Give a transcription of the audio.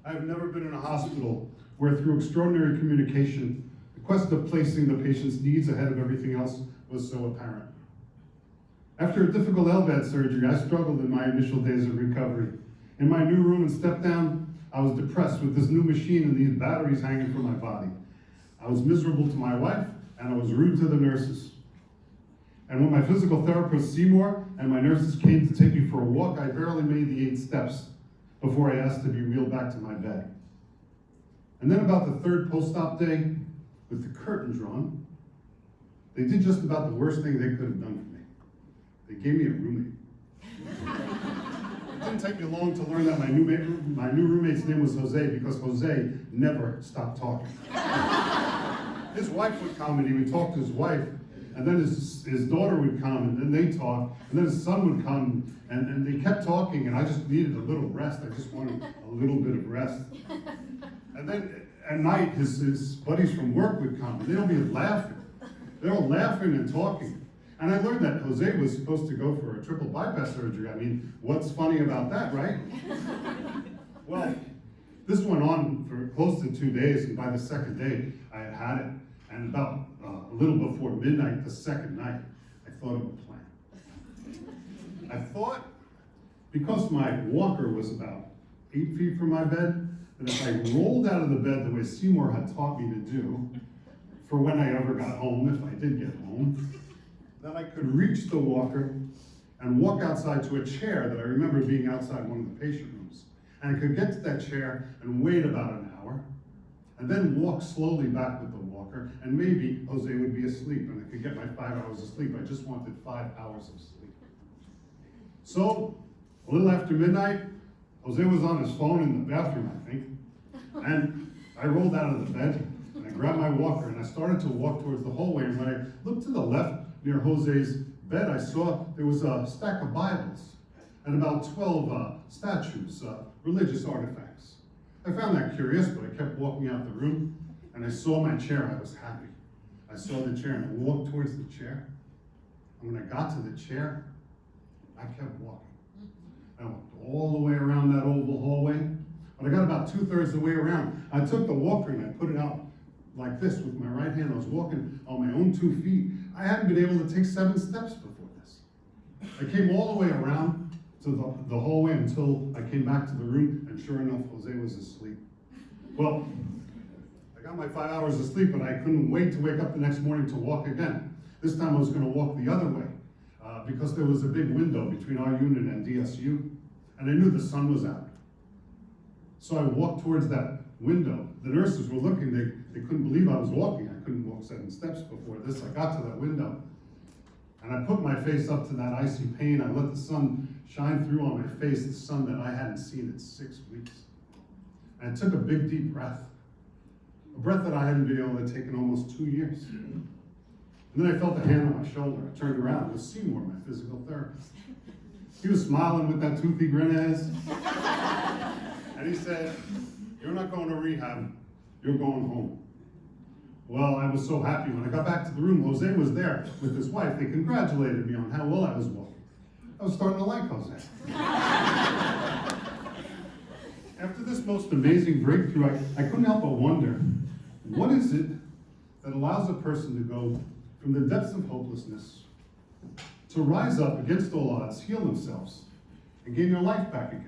I have never been in a hospital where through extraordinary communication, the quest of placing the patient's needs ahead of everything else was so apparent. After a difficult LVAD surgery, I struggled in my initial days of recovery. In my new room and step down, I was depressed with this new machine and these batteries hanging from my body. I was miserable to my wife, and I was rude to the nurses. And when my physical therapist, Seymour, and my nurses came to take me for a walk, I barely made the 8 steps before I asked to be wheeled back to my bed. And then about the third post-op day, with the curtain drawn, they did just about the worst thing they could have done for me. They gave me a roommate. It didn't take me long to learn that my new roommate's name was Jose, because Jose never stopped talking. His wife would come and he would talk to his wife, and then his daughter would come, and then they talk, and then his son would come, and they kept talking, and I just needed a little rest. I just wanted a little bit of rest. And then at night, his buddies from work would come, and they'd all be laughing. They're all laughing and talking. And I learned that Jose was supposed to go for a triple bypass surgery. I mean, what's funny about that, right? Well, this went on for close to 2 days, and by the second day, I had had it. And about a little before midnight, the second night, I thought of a plan. I thought, because my walker was about 8 feet from my bed, that if I rolled out of the bed the way Seymour had taught me to do, for when I ever got home, if I did get home, that I could reach the walker and walk outside to a chair that I remember being outside one of the patient rooms. And I could get to that chair and wait about an hour, and then walk slowly back with the walker, and maybe Jose would be asleep, and I could get my 5 hours of sleep. I just wanted 5 hours of sleep. So, a little after midnight, Jose was on his phone in the bathroom, I think, and I rolled out of the bed, and I grabbed my walker, and I started to walk towards the hallway, and when I looked to the left, near Jose's bed, I saw there was a stack of Bibles, and about 12 statues, religious artifacts. I found that curious, but I kept walking out the room, and I saw my chair. I was happy. I saw the chair, and I walked towards the chair. And when I got to the chair, I kept walking. I walked all the way around that oval hallway, but I got about 2/3 the way around. I took the walker and I put it out like this with my right hand. I was walking on my own 2 feet. I hadn't been able to take 7 steps before this. I came all the way around to the hallway until I came back to the room, and sure enough, Jose was asleep. Well, I got my 5 hours of sleep, but I couldn't wait to wake up the next morning to walk again. This time I was going to walk the other way, because there was a big window between our unit and DSU, and I knew the sun was out. So I walked towards that window. The nurses were looking, they couldn't believe I was walking. I couldn't walk 7 steps before this. I got to that window, and I put my face up to that icy pane. I let the sun shine through on my face, the sun that I hadn't seen in 6 weeks. And I took a big, deep breath, a breath that I hadn't been able to take in almost 2 years. And then I felt a hand on my shoulder. I turned around. It was Seymour, my physical therapist. He was smiling with that toothy grin of his. And he said, "You're not going to rehab, you're going home." Well, I was so happy. When I got back to the room, Jose was there with his wife. They congratulated me on how well I was walking. I was starting to like Jose. After this most amazing breakthrough, I couldn't help but wonder, what is it that allows a person to go from the depths of hopelessness to rise up against all odds, heal themselves, and gain their life back again?